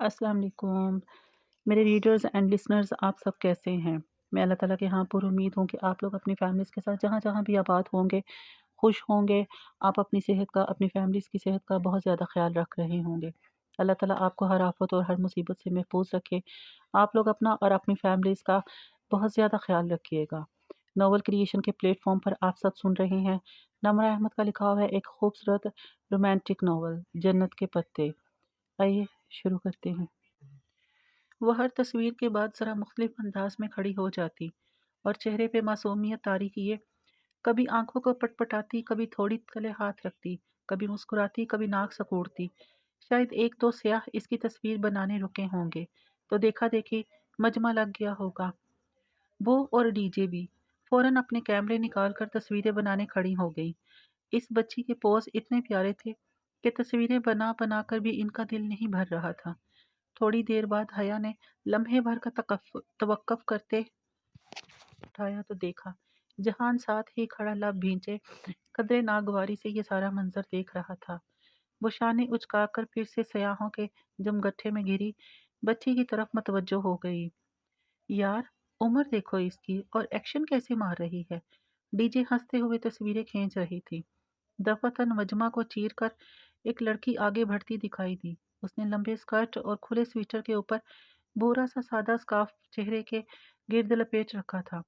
अस्सलाम वालेकुम। मेरे रीडर्स एंड लिसनर्स आप सब कैसे हैं? मैं अल्लाह ताला के यहाँ पुरुमीद हूँ कि आप लोग अपनी फैमिलीज़ के साथ जहाँ-जहाँ भी आबाद होंगे, खुश होंगे। आप अपनी सेहत का, अपनी फैमिलीज़ की सेहत का बहुत ज़्यादा ख़्याल रख रहे होंगे। अल्लाह ताला आपको हर आफ़त और हर मुसीबत से महफ़ूज़ रखे। आप लोग अपना और अपनी फैमिलीज़ का बहुत ज़्यादा ख़्याल रखिएगा। नोवेल क्रिएशन के प्लेटफ़ॉर्म पर आप सब सुन रहे हैं, नमरा अहमद का लिखा हुआ है एक खूबसूरत रोमांटिक नोवेल जन्नत के पत्ते। आइए शुरू करते हैं। वो हर तस्वीर के बाद ज़रा मुख्तलिफ अंदाज में खड़ी हो जाती और चेहरे पे मासूमियत तारी किए कभी आंखों को पटपटाती, कभी थोड़ी गले हाथ रखती, कभी मुस्कुराती, कभी नाक सिकुड़ती। शायद एक दो सयाह इसकी तस्वीर बनाने रुके होंगे तो देखा देखी मजमा लग गया होगा। वो और डीजे भी फौरन अपने कैमरे निकाल कर तस्वीरें बनाने खड़ी हो गई। इस बच्ची के पोज इतने प्यारे थे कि तस्वीरें बना बना कर भी इनका दिल नहीं भर रहा था। थोड़ी देर बाद हया ने लम्हे भर का तवक्कुफ करते उठाया तो देखा जहान साथ ही खड़ा लब भींचे कदरे नागवारी से ये सारा मंजर देख रहा था। वो शाने उचकाकर फिर से सयाहों के जमगट्ठे में घिरी बच्ची की तरफ मतवज्जो हो गई। यार, उम्र देखो इसकी और एक्शन कैसे मार रही है। डीजे हंसते हुए तस्वीरें खींच रही थी। दफातन मजमा को चीर कर एक लड़की आगे बढ़ती दिखाई दी। उसने लंबे स्कर्ट और खुले स्वेटर के ऊपर भूरा सा सादा स्कार्फ चेहरे के गिर्द लपेट रखा था।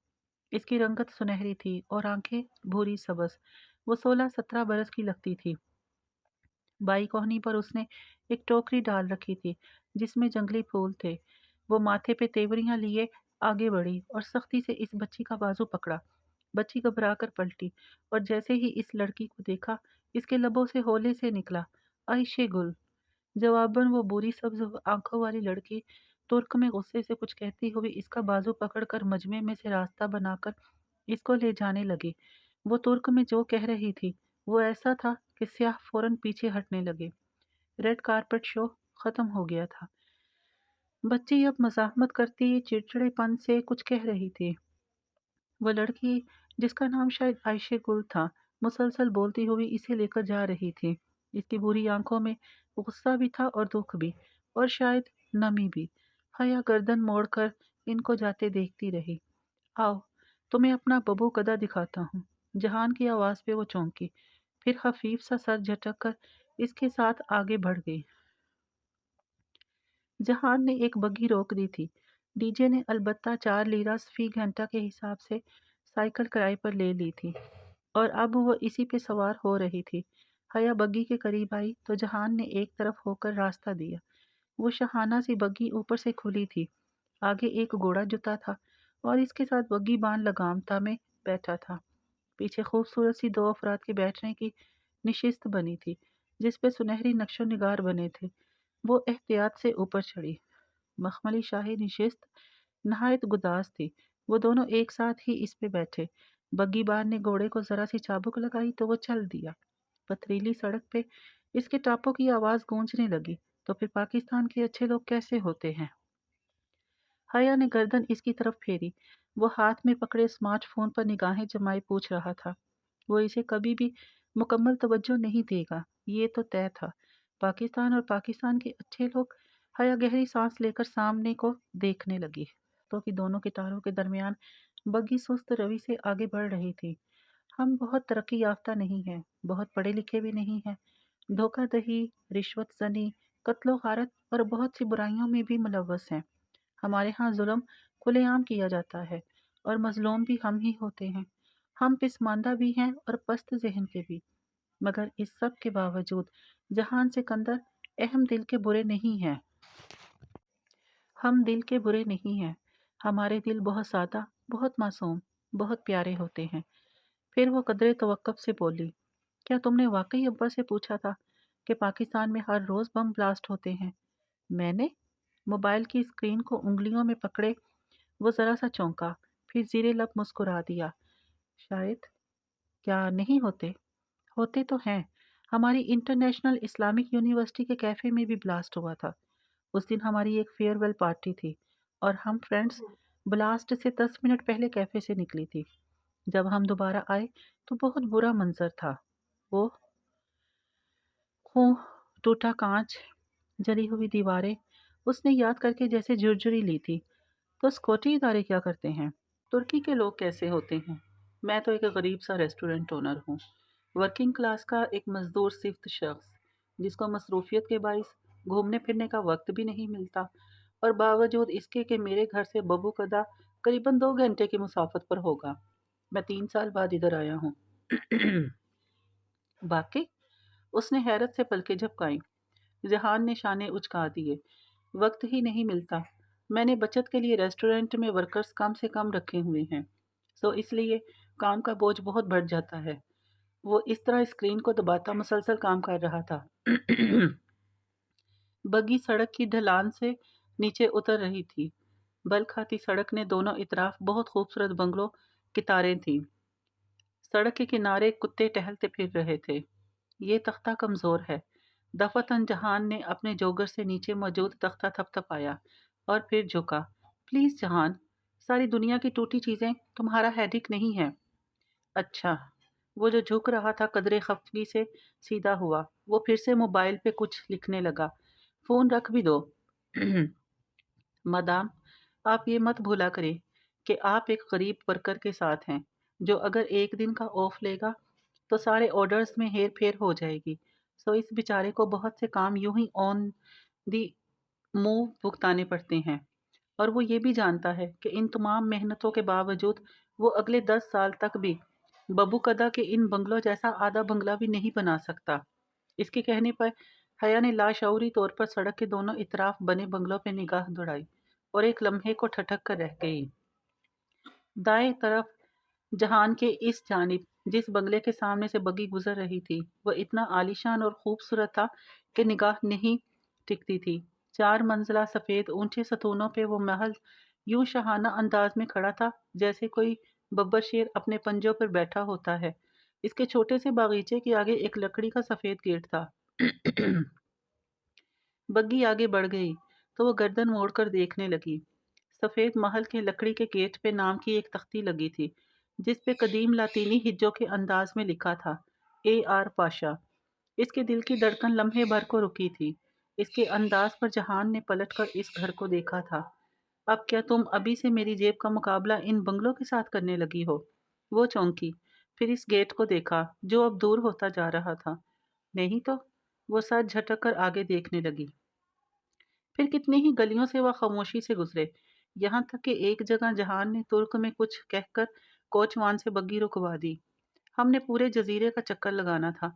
इसकी रंगत सुनहरी थी और आंखें भूरी सबस। वो 16-17 बरस की लगती थी। बाई कोहनी पर उसने एक टोकरी डाल रखी थी जिसमें जंगली फूल थे। वो माथे पे तेवरियां लिए आगे बढ़ी और सख्ती से इस बच्ची का बाजू पकड़ा। बच्ची घबरा कर पलटी और जैसे ही इस लड़की को देखा इसके लबों से होले से निकला, आयशे गुल। जवाबन वो बुरी सब्ज आंखों वाली लड़की तुर्क में गुस्से से कुछ कहती हुई इसका बाजू पकड़कर मजमे में से रास्ता बनाकर इसको ले जाने लगी। वो तुर्क में जो कह रही थी वो ऐसा था कि स्याह फौरन पीछे हटने लगे। रेड कारपेट शो खत्म हो गया था। बच्ची अब मज़ाहमत करती चिड़चिड़ेपन से कुछ कह रही थी। वो लड़की जिसका नाम शायद आयशे गुल था मुसलसल बोलती हुई इसे लेकर जा रही थी। इसकी बुरी आंखों में गुस्सा भी था और दुख भी और शायद नमी भी। हया गर्दन मोड़कर इनको जाते देखती रही। आओ, तुम्हें अपना बबू कदा दिखाता हूँ। जहान की आवाज़ पे वो चौंकी, फिर हफीफ सा सर झटक कर इसके साथ आगे बढ़ गई। जहान ने एक बग्घी रोक दी थी। डीजे ने अलबत्ता 4 लीरा फी घंटा के हिसाब से साइकिल किराए पर ले ली थी और अब वो इसी पे सवार हो रही थी। हया बग्घी के करीब आई तो जहान ने एक तरफ होकर रास्ता दिया। वो शहाना सी बग्घी ऊपर से खुली थी। आगे एक घोड़ा जुता था और इसके साथ बग्घी बान लगामता में बैठा था। पीछे खूबसूरत सी 2 अफराद के बैठने की निशिस्त बनी थी जिस पे सुनहरी नक्शो निगार बने थे। वो एहतियात से ऊपर चढ़ी। मखमली शाही निशिस्त नहायत गुदास थी। वो दोनों एक साथ ही इस पे बैठे। बग्गीबान ने घोड़े को जरा सी चाबुक लगाई तो वो चल दिया। पथरीली सड़क पे इसके टापों की आवाज गूंजने लगी। तो फिर पाकिस्तान के अच्छे लोग कैसे होते हैं। हया ने गर्दन इसकी तरफ फेरी। वो हाथ में पकड़े स्मार्टफोन पर निगाहें जमाए पूछ रहा था। वो इसे कभी भी मुकम्मल तवज्जो नहीं देगा, ये तो तय था। पाकिस्तान और पाकिस्तान के अच्छे लोग। हया गहरी सांस लेकर सामने को देखने लगी तो कि दोनों कितारों के दरमियान बग्गी सुस्त रवि से आगे बढ़ रही थी। हम बहुत तरक्की याफ्ता नहीं हैं, बहुत पढ़े लिखे भी नहीं हैं। धोखाधड़ी, रिश्वत जनी, कत्लो गारत और बहुत सी बुराइयों में भी मुलव्वस हैं। हमारे यहाँ जुल्म खुलेआम किया जाता है और मजलूम भी हम ही होते हैं। हम पिसमानदा भी हैं और पस्त ज़हन के भी। मगर इस सब के बावजूद जहान सिकंदर अहम दिल के बुरे नहीं हैं। हम दिल के बुरे नहीं हैं। हमारे दिल बहुत सादा, बहुत मासूम, बहुत प्यारे होते हैं। फिर वो कदरे तवक्कुफ से बोली, क्या तुमने वाकई अब्बा से पूछा था कि पाकिस्तान में हर रोज़ बम ब्लास्ट होते हैं? मैंने मोबाइल की स्क्रीन को उंगलियों में पकड़े वो ज़रा सा चौंका, फिर ज़ीरे लब मुस्कुरा दिया। शायद। क्या नहीं होते? होते तो हैं। हमारी इंटरनेशनल इस्लामिक यूनिवर्सिटी के कैफ़े में भी ब्लास्ट हुआ था। उस दिन हमारी एक फेयरवेल पार्टी थी और हम फ्रेंड्स ब्लास्ट से 10 मिनट पहले कैफ़े से निकली थी। जब हम दोबारा आए तो बहुत बुरा मंजर था। वो खूह, टूटा कांच, जली हुई दीवारें اس نے یاد کر کے جیسے جھرجھری لی تھی۔ تو اسکاٹی ادارے کیا کرتے ہیں؟ ترکی کے لوگ کیسے ہوتے ہیں؟ میں تو ایک غریب سا ریسٹورنٹ اونر ہوں، ورکنگ کلاس کا ایک مزدور صفت شخص، جس کو مصروفیت کے باعث گھومنے پھرنے کا وقت بھی نہیں ملتا، اور باوجود اس کے کہ میرے گھر سے ببو کدہ قریباً 2 گھنٹے کی مسافت پر ہوگا، میں 3 سال بعد ادھر آیا ہوں۔ واقعی؟ اس نے حیرت سے پلکیں جھپکائیں۔ جہان نے شانے اچکا دیے۔ وقت ہی نہیں ملتا۔ میں نے بچت کے لیے ریسٹورنٹ میں ورکرز کم سے کم رکھے ہوئے ہیں، سو اس لیے کام کا بوجھ بہت بڑھ جاتا ہے۔ وہ اس طرح اسکرین کو دباتا مسلسل کام کر رہا تھا۔ بگی سڑک کی ڈھلان سے نیچے اتر رہی تھی۔ بل کھاتی سڑک نے دونوں اطراف بہت خوبصورت بنگلوں قطاریں تھیں۔ سڑک کے کنارے کتے ٹہلتے پھر رہے تھے۔ یہ تختہ کمزور ہے۔ دفعتاً جہان نے اپنے جوگر سے نیچے موجود تختہ تھپ تھپایا اور پھر جھکا۔ پلیز جہان، ساری دنیا کی ٹوٹی چیزیں تمہارا ہیڈک نہیں ہے۔ اچھا۔ وہ جو جھک رہا تھا قدرے خفگی سے سیدھا ہوا۔ وہ پھر سے موبائل پہ کچھ لکھنے لگا۔ فون رکھ بھی دو۔ مدام، آپ یہ مت بھولا کریں کہ آپ ایک غریب ورکر کے ساتھ ہیں، جو اگر ایک دن کا آف لے گا تو سارے آرڈرز میں ہیر پھیر ہو جائے گی۔ سو اس بیچارے کو بہت سے کام یوں ہی آن دی موو بھگتانے پڑتے ہیں، اور وہ یہ بھی جانتا ہے کہ ان تمام محنتوں کے باوجود وہ اگلے 10 سال تک بھی ببو کدہ کے ان بنگلوں جیسا آدھا بنگلہ بھی نہیں بنا سکتا۔ اس کے کہنے پر حیا نے لاشعوری طور پر سڑک کے دونوں اطراف بنے بنگلوں پہ نگاہ دوڑائی اور ایک لمحے کو ٹھٹک کر رہ گئی۔ دائیں طرف جہان کے اس جانب جس بنگلے کے سامنے سے بگی گزر رہی تھی، وہ اتنا عالیشان اور خوبصورت تھا کہ نگاہ نہیں ٹکتی تھی۔ 4 منزلہ سفید اونچے ستونوں پہ وہ محل یوں شاہانہ انداز میں کھڑا تھا جیسے کوئی ببر شیر اپنے پنجوں پر بیٹھا ہوتا ہے۔ اس کے چھوٹے سے باغیچے کے آگے ایک لکڑی کا سفید گیٹ تھا۔ بگی آگے بڑھ گئی تو وہ گردن موڑ کر دیکھنے لگی۔ سفید محل کے لکڑی کے گیٹ پہ نام کی ایک تختی لگی تھی، جس پہ قدیم لاطینی ہجوں کے انداز میں لکھا تھا، اے آر پاشا۔ اس کے دل کی دھڑکن لمحے بھر کو رکی تھی۔ اس کے انداز پر جہان نے پلٹ کر اس گھر کو دیکھا تھا۔ اب کیا تم ابھی سے میری جیب کا مقابلہ ان بنگلوں کے ساتھ کرنے لگی ہو؟ وہ چونکی، پھر اس گیٹ کو دیکھا جو اب دور ہوتا جا رہا تھا۔ نہیں تو، وہ سر جھٹک کر آگے دیکھنے لگی۔ پھر کتنی ہی گلیوں سے وہ خاموشی سے گزرے، یہاں تک کہ ایک جگہ جہان نے ترک میں کچھ کہہ کر کوچ وان سے بگی رکوا دی۔ ہم نے پورے جزیرے کا چکر لگانا تھا،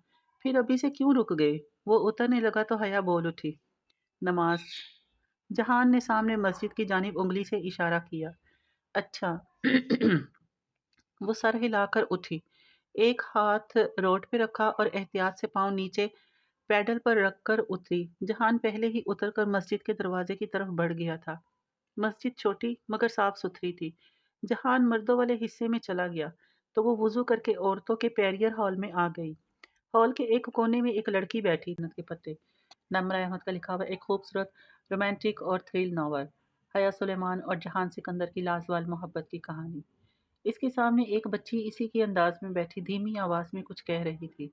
پھر ابھی سے کیوں رک گئے؟ وہ اترنے لگا تو حیا بول اٹھی، نماز۔ جہان نے سامنے مسجد کی جانب انگلی سے اشارہ کیا۔ اچھا۔ وہ سر ہلا کر اٹھی، ایک ہاتھ روڈ پہ رکھا اور احتیاط سے پاؤں نیچے پیڈل پر رکھ کر اتری۔ جہان پہلے ہی اتر کر مسجد کے دروازے کی طرف بڑھ گیا تھا۔ مسجد چھوٹی مگر صاف ستھری تھی۔ جہان مردوں والے حصے میں چلا گیا تو وہ وضو کر کے عورتوں کے پیریئر ہال میں آ گئی۔ ہال کے ایک کونے میں ایک لڑکی بیٹھی، جنت کے پتے، نمرہ احمد کا لکھا ہوا ایک خوبصورت رومانٹک اور تھرل ناول، حیا سلیمان اور جہان سکندر کی لازوال محبت کی کہانی۔ اس کے سامنے ایک بچی اسی کے انداز میں بیٹھی دھیمی آواز میں کچھ کہہ رہی تھی۔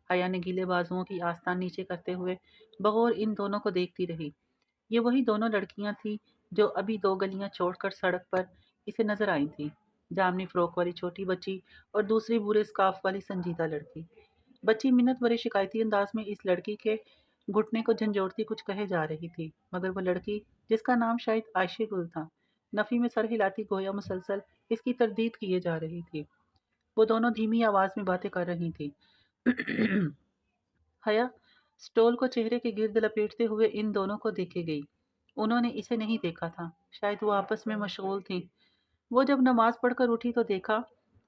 حیا نے گیلے بازوؤں کی آستان نیچے کرتے ہوئے بغور ان دونوں کو دیکھتی رہی۔ یہ وہی دونوں لڑکیاں تھیں جو ابھی 2 گلیاں چھوڑ کر سڑک پر اسے نظر آئی تھیں، جامنی فروک والی چھوٹی بچی اور دوسری بھورے اسکارف والی سنجیدہ لڑکی۔ بچی منت بھرے شکایتی انداز میں اس لڑکی کے گھٹنے کو جھنجھوڑتی کچھ کہے جا رہی تھی، مگر وہ لڑکی، جس کا نام شاید عائشہ گل تھا، نفی میں سر ہلاتی گویا مسلسل اس کی تردید کیے جا رہی تھی۔ وہ دونوں دھیمی آواز میں باتیں کر رہی تھی۔ حیا سٹول کو چہرے کے گرد لپیٹتے ہوئے ان دونوں کو دیکھے گئی۔ انہوں نے اسے نہیں دیکھا تھا، شاید وہ آپس میں مشغول تھیں۔ وہ جب نماز پڑھ کر اٹھی تو دیکھا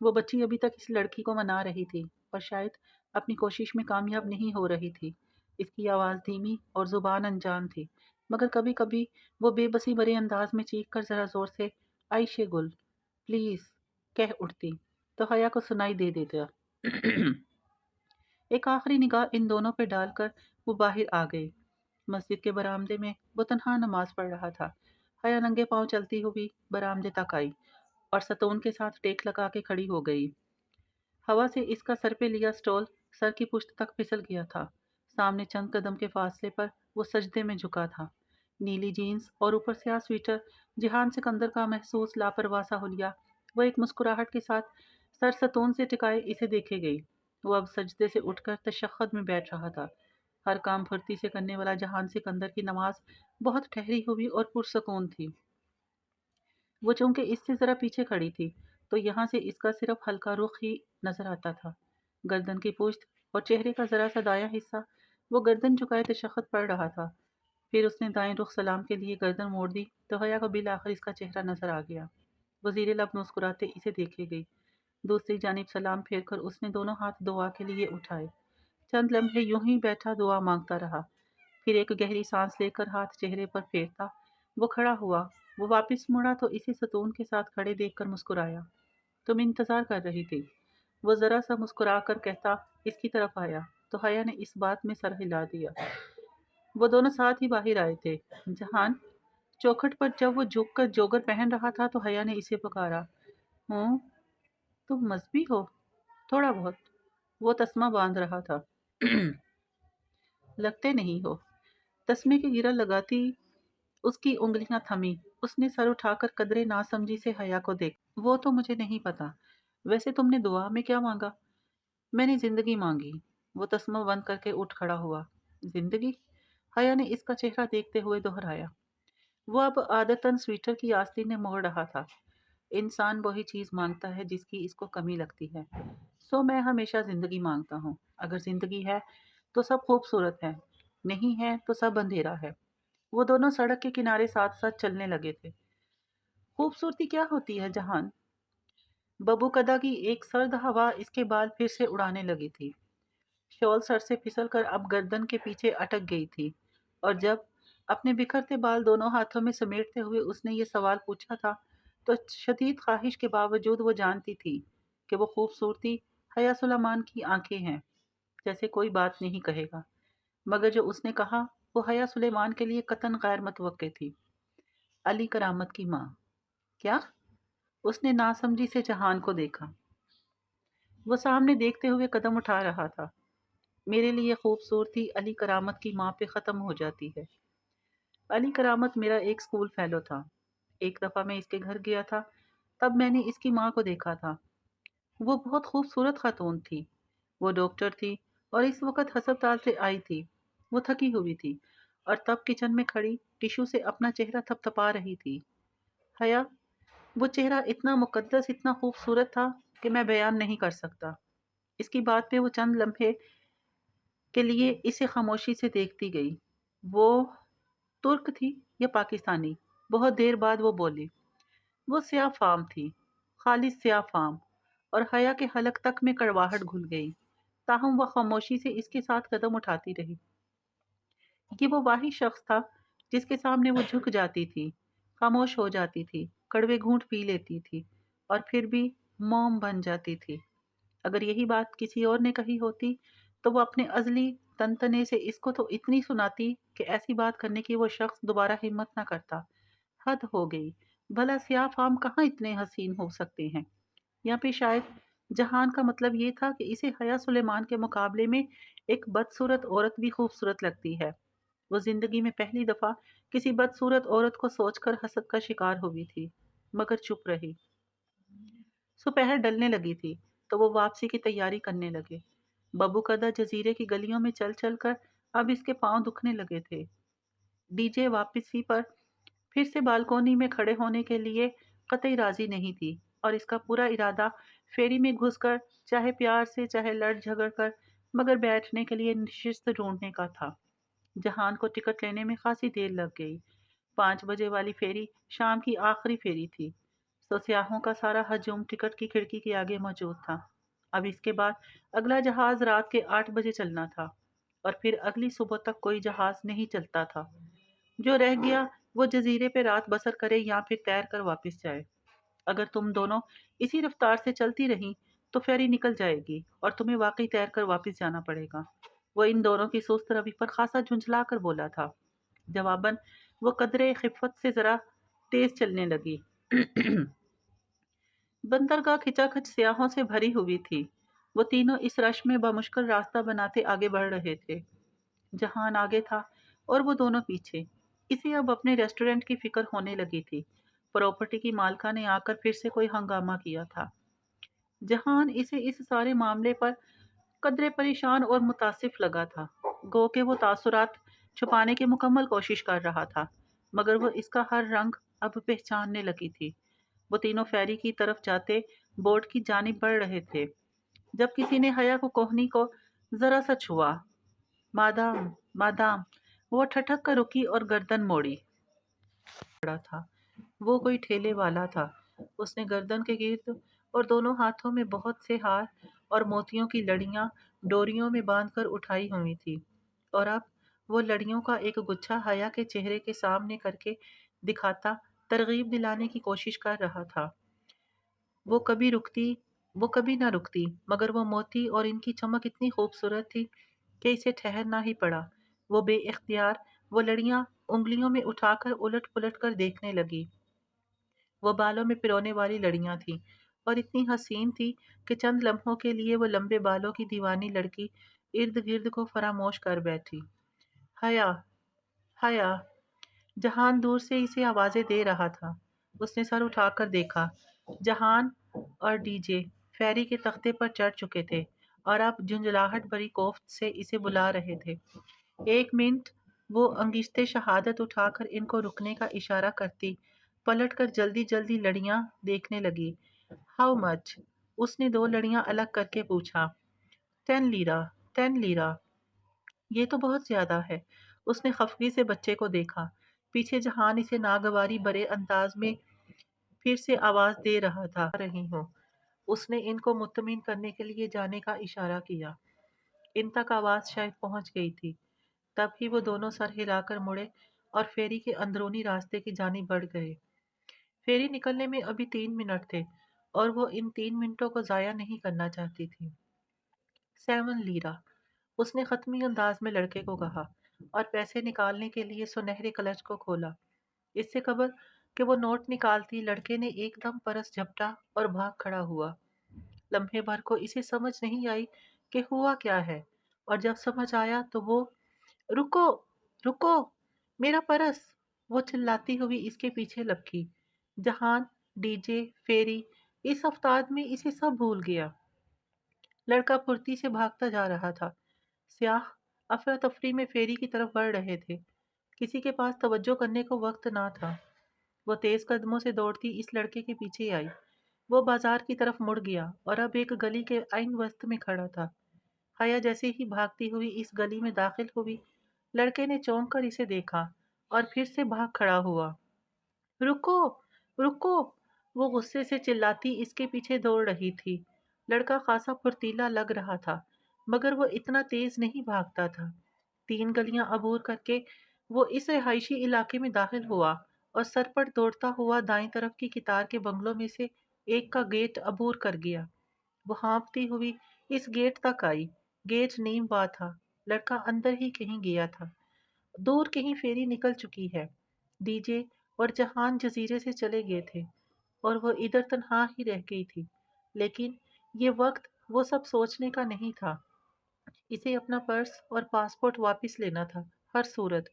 وہ بچی ابھی تک اس لڑکی کو منا رہی تھی اور شاید اپنی کوشش میں کامیاب نہیں ہو رہی تھی۔ اس کی آواز دھیمی اور زبان انجان تھی، مگر کبھی کبھی وہ بے بسی بھرے انداز میں چیخ کر ذرا زور سے عائشہ گل پلیز کہہ اٹھتی تو حیا کو سنائی دے دیتا۔ ایک آخری نگاہ ان دونوں پہ ڈال کر وہ باہر آ گئی۔ مسجد کے برآمدے میں وہ تنہا نماز پڑھ رہا تھا۔ حیا ننگے پاؤں چلتی ہوئی برآمدے تک آئی اور ستون کے ساتھ ٹیک لگا کے کھڑی ہو گئی۔ ہوا سے اس کا سر پہ لیا سٹول سر کی پشت تک پھسل گیا تھا۔ سامنے چند قدم کے فاصلے پر وہ سجدے میں جھکا تھا۔ नीली जीन्स और ऊपर स्याह स्वेटर, जहान सिकंदर का महसूस लापरवाह सा हुलिया। वह एक मुस्कुराहट के साथ सर सतून से टिकाए इसे देखे गई। वो अब सजदे से उठकर तशक्खुद में बैठ रहा था। हर काम फुर्ती से करने वाला जहान सिकंदर की नमाज बहुत ठहरी हुई और पुरसकून थी। वो चूंकि इससे ज़रा पीछे खड़ी थी, तो यहाँ से इसका सिर्फ हल्का रुख ही नजर आता था। गर्दन की पुश्त और चेहरे का ज़रा सा दायां हिस्सा, वो गर्दन झुकाए तशख्खुद पड़ रहा था। फिर उसने दाएं रुख सलाम के लिए गर्दन मोड़ दी तो हया को बिल आखिर इसका चेहरा नजर आ गया। वजीर लब मुस्कुराते इसे देखे गई। दूसरी जानिब सलाम फेर कर उसने दोनों हाथ दुआ के लिए उठाए। चंद लम्हे यूं ही बैठा दुआ मांगता रहा। फिर एक गहरी सांस लेकर हाथ चेहरे पर फेरता वो खड़ा हुआ। वो वापस मुड़ा तो इसे सतून के साथ खड़े देखकर मुस्कुराया। तुम इंतजार कर रही थी? वो जरा सा मुस्कुरा कर कहता इसकी तरफ आया तो हया ने इस बात में सर हिला दिया। वो दोनों साथ ही बाहर आए थे। जहान चौखट पर जब वो झुक कर जोगर पहन रहा था तो हया ने इसे पुकारा। हूँ, तुम मजबी हो? थोड़ा बहुत। वो तस्मा बांध रहा था। लगते नहीं हो। तस्मे की गिरा लगाती उसकी उंगलियां थमी। उसने सर उठाकर कदरे नासमझी से हया को देख। वो तो मुझे नहीं पता। वैसे तुमने दुआ में क्या मांगा? मैंने जिंदगी मांगी। वो तस्मा बंद करके उठ खड़ा हुआ। जिंदगी? हया ने इसका चेहरा देखते हुए दोहराया। वो अब आदतन स्वेटर की आस्तीन ने मोड़ रहा था। इंसान वही चीज मांगता है जिसकी इसको कमी लगती है। सो मैं हमेशा जिंदगी मांगता हूँ। अगर जिंदगी है तो सब खूबसूरत है, नहीं है तो सब अंधेरा है। वो दोनों सड़क के किनारे साथ साथ चलने लगे थे। खूबसूरती क्या होती है जहान? बबू कदा की एक सर्द हवा इसके बाल फिर से उड़ाने लगी थी। शॉल सर से फिसलकर अब गर्दन के पीछे अटक गई थी। और जब अपने बिखरते बाल दोनों हाथों में समेटते हुए उसने ये सवाल पूछा था, तो शदीद ख्वाहिश के बावजूद वो जानती थी कि वो खूबसूरती हया सुलेमान की आंखें हैं। जैसे कोई बात नहीं कहेगा, मगर जो उसने कहा वो हया सुलेमान के लिए कतन गैर मुतवक्के थी। अली करामत की माँ? क्या? उसने नासमझी से जहान को देखा। वो सामने देखते हुए कदम उठा रहा था। मेरे लिए खूबसूरती अली करामत की माँ पे ख़त्म हो जाती है। अली करामत मेरा एक स्कूल फेलो था। एक दफ़ा मैं इसके घर गया था, तब मैंने इसकी माँ को देखा था। वो बहुत खूबसूरत खातून थी। वो डॉक्टर थी और इस वक्त हस्पताल से आई थी। वो थकी हुई थी और तब किचन में खड़ी टिशू से अपना चेहरा थपथपा रही थी। हया, वो चेहरा इतना मुकद्दस, इतना खूबसूरत था कि मैं बयान नहीं कर सकता। इसकी बात पे वो चंद लम्हे के लिए इसे खामोशी से देखती गई। वो तुर्क थी या पाकिस्तानी? बहुत देर बाद वो बोली। वो स्याह फाम थी, खालिस स्याह फाम। और हया के हलक तक में कड़वाहट घुल गई। ताहम वह खामोशी से इसके साथ कदम उठाती रही। ये वो वाही शख्स था जिसके सामने वो झुक जाती थी, खामोश हो जाती थी, कड़वे घूंट पी लेती थी और फिर भी मौम बन जाती थी। अगर यही बात किसी और ने कही होती तो वो अपने अजली तनतने से इसको तो इतनी सुनाती कि ऐसी बात करने की वो शख्स दोबारा हिम्मत ना करता। हद हो गई। भला स्याह फाम कहाँ इतने हसीन हो सकते हैं? यहाँ पे शायद जहान का मतलब ये था कि इसे हया सुलेमान के मुकाबले में एक बदसूरत औरत भी खूबसूरत लगती है। वो जिंदगी में पहली दफा किसी बदसूरत औरत को सोचकर हसद का शिकार हुई थी, मगर चुप रही। दोपहर डलने लगी थी तो वो वापसी की तैयारी करने लगे। बबू कदा जजीरे की गलियों में चल चल कर अब इसके पांव दुखने लगे थे। डीजे वापसी पर फिर से बालकोनी में खड़े होने के लिए कतई राजी नहीं थी और इसका पूरा इरादा फेरी में घुसकर चाहे प्यार से चाहे लड़ झगड़ कर मगर बैठने के लिए निशिस्त ढूंढने का था। जहान को टिकट लेने में खासी देर लग गई। 5 बजे वाली फेरी शाम की आखिरी फेरी थी। तो स्याहों का सारा हजूम टिकट की खिड़की के आगे मौजूद था। अब इसके बाद अगला जहाज रात के 8 बजे चलना था और फिर अगली सुबह तक कोई जहाज नहीं चलता था। जो रह गया वो जजीरे पे रात बसर करे या फिर तैर कर वापस जाए। अगर तुम दोनों इसी रफ्तार से चलती रही तो फेरी निकल जाएगी और तुम्हें वाकई तैर कर वापस जाना पड़ेगा। वो इन दोनों की सुस्त रवि पर खासा झुंझला कर बोला था। जवाबन वो कदरे खिफत से जरा तेज चलने लगी। बंदरगाह खिंचाखच स्याहों से भरी हुई थी। वो तीनों इस रश में बमुश्किल रास्ता बनाते आगे बढ़ रहे थे। जहान आगे था और वो दोनों पीछे। इसे अब अपने रेस्टोरेंट की फिक्र होने लगी थी। प्रॉपर्टी की मालका ने आकर फिर से कोई हंगामा किया था। जहान इसे इस सारे मामले पर कदरे परेशान और मुतासिफ लगा था। गो के वो तासुरात छुपाने की मुकम्मल कोशिश कर रहा था, मगर वो इसका हर रंग अब पहचानने लगी थी। वो तीनों फेरी की तरफ जाते बोर्ड की जानिब बढ़ रहे थे, जब किसी ने हया को कोहनी को जरा सा छुआ। मादाम, मादाम, वो ठठक कर रुकी और गर्दन मोड़ी। पड़ा था, वो कोई ठेले वाला था। उसने गर्दन के गिर्द और दोनों हाथों में बहुत से हार और मोतियों की लड़ियां डोरियों में बांधकर उठाई हुई थी, और अब वो लड़ियों का एक गुच्छा हया के चेहरे के सामने करके दिखाता तरगीब दिलाने की कोशिश कर रहा था। वो कभी रुकती, वो कभी ना रुकती, मगर वो मोती और इनकी चमक इतनी खूबसूरत थी कि इसे ठहरना ही पड़ा। वो बेइख्तियार वो लड़ियां उंगलियों में उठाकर उलट पुलट कर देखने लगी। वो बालों में पिरोने वाली लड़ियां थीं, और इतनी हसीन थी कि चंद लम्हों के लिए वो लंबे बालों की दीवानी लड़की इर्द गिर्द को फरामोश कर बैठी। हया, हया। जहान दूर से इसे आवाजें दे रहा था। उसने सर उठाकर देखा। जहान और डीजे फेरी के तख्ते पर चढ़ चुके थे, और अब झुंझलाहट भरी कोफ्त से इसे बुला रहे थे। एक मिनट, वो अंगिश्ते शहादत उठाकर इनको रुकने का इशारा करती पलट कर जल्दी जल्दी लड़ियां देखने लगी। How much? उसने दो लड़ियां अलग करके पूछा। 10 लीरा, 10 लीरा। ये तो बहुत ज्यादा है। उसने खफगी से बच्चे को देखा। पीछे जहान इसे नागवारी भरे अंदाज में फिर से आवाज दे रहा था, रही हूँ। उसने इनको मुतमिन करने के लिए जाने का इशारा किया। इन तक आवाज शायद पहुंच गई थी। तब ही वो दोनों सर हिलाकर मुड़े और फेरी के अंदरूनी रास्ते की जानिब बढ़ गए। फेरी निकलने में अभी 3 मिनट थे, और वो इन 3 मिनटों को जाया नहीं करना चाहती थी। 7 लीरा, उसने खत्मी अंदाज में लड़के को कहा, और पैसे निकालने के लिए सुनहरे क्लच को खोला। इससे कबल कि वो नोट निकालती, लड़के ने एकदम परस झपटा और भाग खड़ा हुआ। लम्हे भर को इसे समझ नहीं आई कि हुआ क्या है, और जब समझ आया तो वो, रुको, रुको, मेरा पर्स! वो चिल्लाती हुई इसके पीछे लपकी। जहान, डीजे, फेरी, इस अवतार में इसे सब भूल गया। लड़का फुर्ती से भागता जा रहा था। स्याह अफरा तफरी में फेरी की तरफ बढ़ रहे थे। किसी के पास तवज्जो करने को वक्त ना था। वो तेज कदमों से दौड़ती इस लड़के के पीछे आई। वो बाजार की तरफ मुड़ गया और अब एक गली के आइन वस्त में खड़ा था। हया जैसे ही भागती हुई इस गली में दाखिल हुई, लड़के ने चौंक कर इसे देखा और फिर से भाग खड़ा हुआ। रुको, रुको! वो गुस्से से चिल्लाती इसके पीछे दौड़ रही थी। लड़का खासा फुर्तीला लग रहा था, मगर वो इतना तेज नहीं भागता था। 3 गलियां अबूर करके वो इस रिहायशी इलाके में दाखिल हुआ और सरपट दौड़ता हुआ दाईं तरफ की कितार के बंगलों में से एक का गेट अबूर कर गया। वो हाँफती हुई इस गेट तक आई। गेट नीम हुआ था। लड़का अंदर ही कहीं गया था। दूर कहीं फेरी निकल चुकी है। डीजे और जहान जजीरे से चले गए थे, और वो इधर तन्हा ही रह गई थी। लेकिन ये वक्त वो सब सोचने का नहीं था। इसे अपना पर्स और पासपोर्ट वापस लेना था, हर सूरत।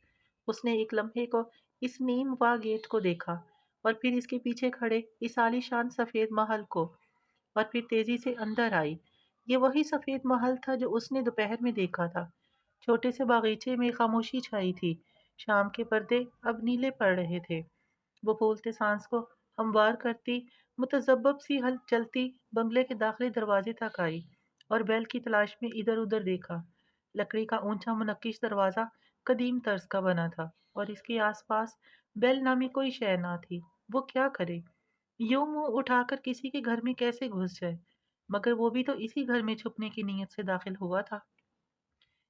उसने एक लम्हे को इस नीम वा गेट को देखा, और फिर इसके पीछे खड़े इस आलीशान सफेद महल को, और फिर तेजी से अंदर आई। ये वही सफेद महल था जो उसने दोपहर में देखा था। छोटे से बागीचे में खामोशी छाई थी। शाम के पर्दे अब नीले पड़ रहे थे। वो बोलते सांस को हमवार करती, मुतजब्बब सी हल चलती बंगले के दाखिली दरवाजे तक आई, और बेल की तलाश में इधर उधर देखा। लकड़ी का ऊंचा मुनक्किश दरवाजा कदीम तर्ज का बना था, और इसके आसपास बेल नामी कोई शय ना थी। वो क्या करे? यूं मुंह उठाकर किसी के घर में कैसे घुस जाए? मगर वो भी तो इसी घर में छुपने की नीयत से दाखिल हुआ था।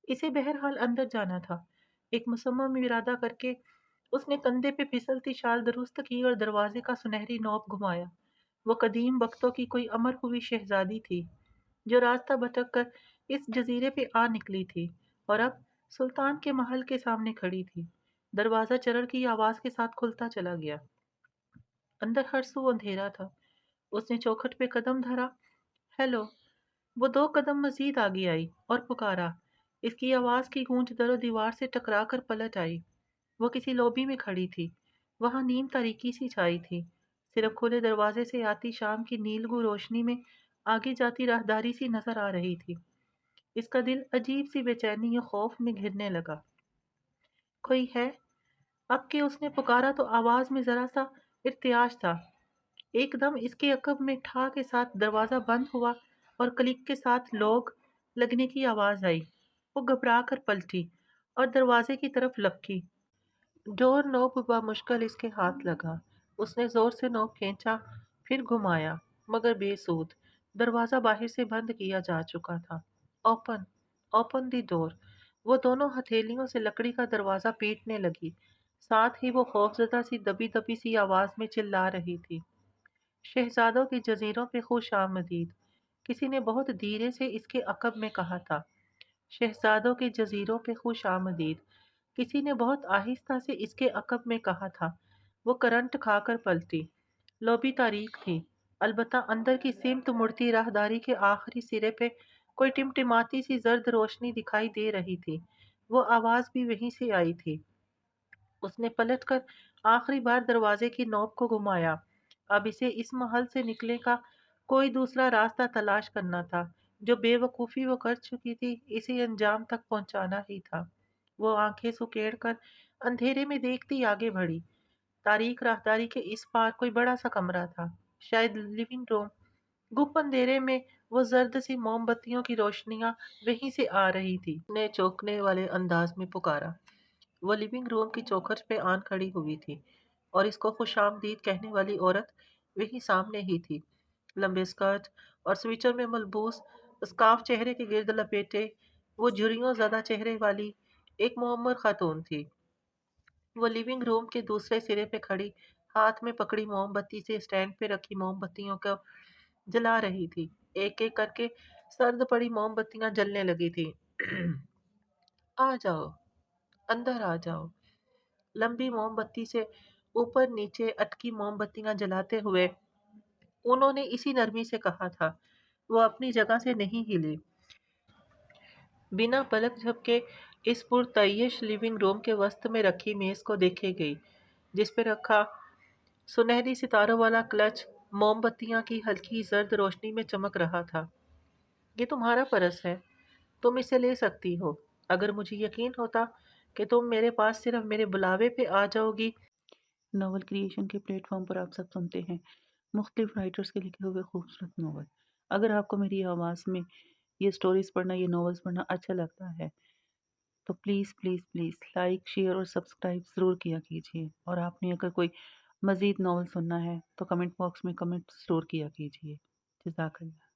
इसे बहरहाल अंदर जाना था। एक मुसम्मम इरादा करके उसने कंधे पे फिसलती शाल दुरुस्त की और दरवाजे का सुनहरी नॉब घुमाया। वो कदीम वक्तों की कोई अमर हुई शहजादी थी, जो रास्ता भटक कर इस जजीरे पे आ निकली थी, और अब सुल्तान के महल के सामने खड़ी थी। दरवाजा चरर की आवाज के साथ खुलता चला गया। अंदर हर सू अंधेरा था। उसने चौखट पे कदम धरा। हेलो। वो 2 कदम मजीद आगे आई और पुकारा। इसकी आवाज की गूंज दरो दीवार से टकरा कर पलट आई। وہ کسی لوبی میں کھڑی تھی۔ وہاں نیم تاریکی سی چھائی تھی۔ صرف کھلے دروازے سے آتی شام کی نیلگو روشنی میں آگے جاتی راہداری سی نظر آ رہی تھی۔ اس کا دل عجیب سی بے چینی اور خوف میں گھرنے لگا۔ کوئی ہے؟ اب کہ اس نے پکارا تو آواز میں ذرا سا ارتعاش تھا۔ ایک دم اس کے عقب میں ٹھا کے ساتھ دروازہ بند ہوا اور کلک کے ساتھ لوگ لگنے کی آواز آئی۔ وہ گھبرا کر پلٹی اور دروازے کی طرف لپکی۔ ڈور نوب بامشکل اس کے ہاتھ لگا۔ اس نے زور سے نوب کھینچا، پھر گھمایا، مگر بے سود۔ دروازہ باہر سے بند کیا جا چکا تھا۔ اوپن، اوپن دی ڈور۔ وہ دونوں ہتھیلیوں سے لکڑی کا دروازہ پیٹنے لگی۔ ساتھ ہی وہ خوفزدہ سی دبی دبی سی آواز میں چلا رہی تھی۔ شہزادوں کے جزیروں پہ خوش آمدید، کسی نے بہت دھیرے سے اس کے عقب میں کہا تھا۔ شہزادوں کے جزیروں پہ خوش آمدید، کسی نے بہت آہستہ سے اس کے عقب میں کہا تھا۔ وہ کرنٹ کھا کر پلٹی۔ لوبی تاریک تھی، البتہ اندر کی سمت مڑتی راہداری کے آخری سرے پہ کوئی ٹمٹماتی سی زرد روشنی دکھائی دے رہی تھی۔ وہ آواز بھی وہیں سے آئی تھی۔ اس نے پلٹ کر آخری بار دروازے کی نوب کو گھمایا۔ اب اسے اس محل سے نکلنے کا کوئی دوسرا راستہ تلاش کرنا تھا۔ جو بے وقوفی وہ کر چکی تھی اسے انجام تک پہنچانا ہی تھا۔ وہ آنکھیں سکیڑ کر اندھیرے میں دیکھتی آگے بڑھی۔ تاریک راہداری کے اس پار کوئی بڑا سا کمرہ تھا، شاید لیونگ روم۔ گپ اندھیرے میں وہ زرد سی موم بتیوں کی روشنیاں وہیں سے آ رہی تھی۔ نے چونکنے والے انداز میں پکارا۔ وہ لیونگ روم کی چوکھٹ پہ آن کھڑی ہوئی تھی اور اس کو خوش آمدید کہنے والی عورت وہیں سامنے ہی تھی۔ لمبے اسکرٹ اور سویچر میں ملبوس، اسکارف چہرے کے گرد لپیٹے، وہ جھریوں زدہ چہرے والی ایک معمر خاتون تھی۔ وہ لیونگ روم کے دوسرے سرے پہ کھڑی، ہاتھ میں پکڑی موم بتی سے اسٹینڈ پہ رکھی موم بتیوں کو جلا رہی تھی۔ ایک ایک کر کے سرد پڑی موم بتیاں جلنے لگی تھی۔ آ جاؤ، اندر آ جاؤ۔ لمبی موم بتی سے اوپر نیچے اٹکی موم بتیاں جلاتے ہوئے انہوں نے اسی نرمی سے کہا تھا۔ وہ اپنی جگہ سے نہیں ہلی، بنا پلک جھپکے اس پرتعیش لیونگ روم کے وسط میں رکھی میز کو دیکھے گئی، جس پہ رکھا سنہری ستاروں والا کلچ موم بتیاں کی ہلکی زرد روشنی میں چمک رہا تھا۔ یہ تمہارا پرس ہے، تم اسے لے سکتی ہو۔ اگر مجھے یقین ہوتا کہ تم میرے پاس صرف میرے بلاوے پہ آ جاؤ گی۔ ناول کریشن کے پلیٹ فارم پر آپ سب سنتے ہیں مختلف رائٹرز کے لکھے ہوئے خوبصورت ناول۔ اگر آپ کو میری آواز میں یہ سٹوریز پڑھنا، یہ ناولز پڑھنا اچھا لگتا ہے تو please please please like, share اور سبسکرائب ضرور کیا کیجیے۔ اور آپ نے اگر کوئی مزید ناول سننا ہے تو کمنٹ باکس میں کمنٹ ضرور کیا کیجیے۔ جزاک اللہ۔